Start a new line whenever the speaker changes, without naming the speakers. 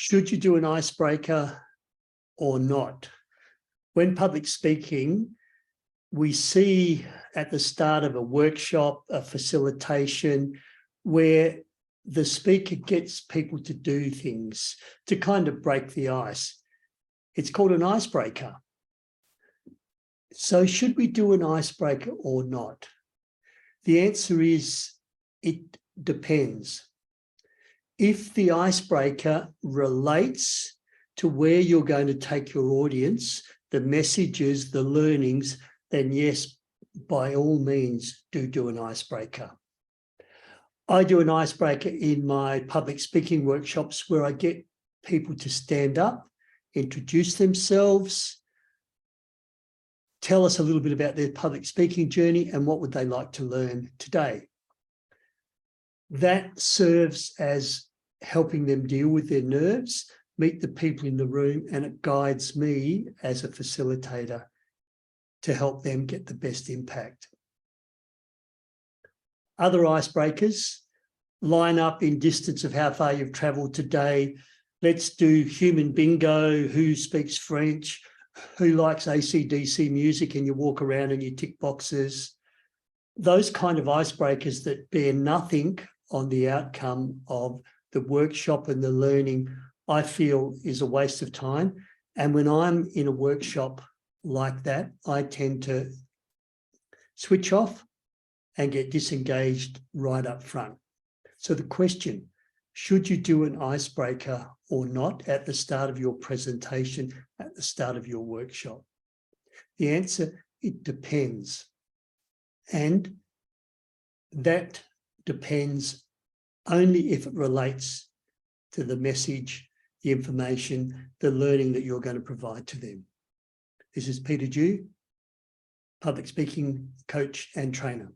Should you do an icebreaker or not? When public speaking, we see at the start of a workshop, a facilitation, where the speaker gets people to do things to kind of break the ice. It's called an icebreaker. So should we do an icebreaker or not? The answer is it depends. If the icebreaker relates to where you're going to take your audience, the messages, the learnings, then yes, by all means, do an icebreaker. I do an icebreaker in my public speaking workshops where I get people to stand up, introduce themselves, tell us a little bit about their public speaking journey and what would they like to learn today. That serves as helping them deal with their nerves, meet the people in the room, and it guides me as a facilitator to help them get the best impact. Other icebreakers line up in distance of how far you've travelled today. Let's do human bingo, who speaks French, who likes AC/DC music, and you walk around and you tick boxes. Those kind of icebreakers that bear nothing on the outcome of the workshop and the learning, I feel is a waste of time. And when I'm in a workshop like that, I tend to switch off and get disengaged right up front. So the question, should you do an icebreaker or not at the start of your presentation, at the start of your workshop? The answer, it depends. And that depends only if it relates to the message, the information, the learning that you're going to provide to them. This is Peter Dew, public speaking coach and trainer.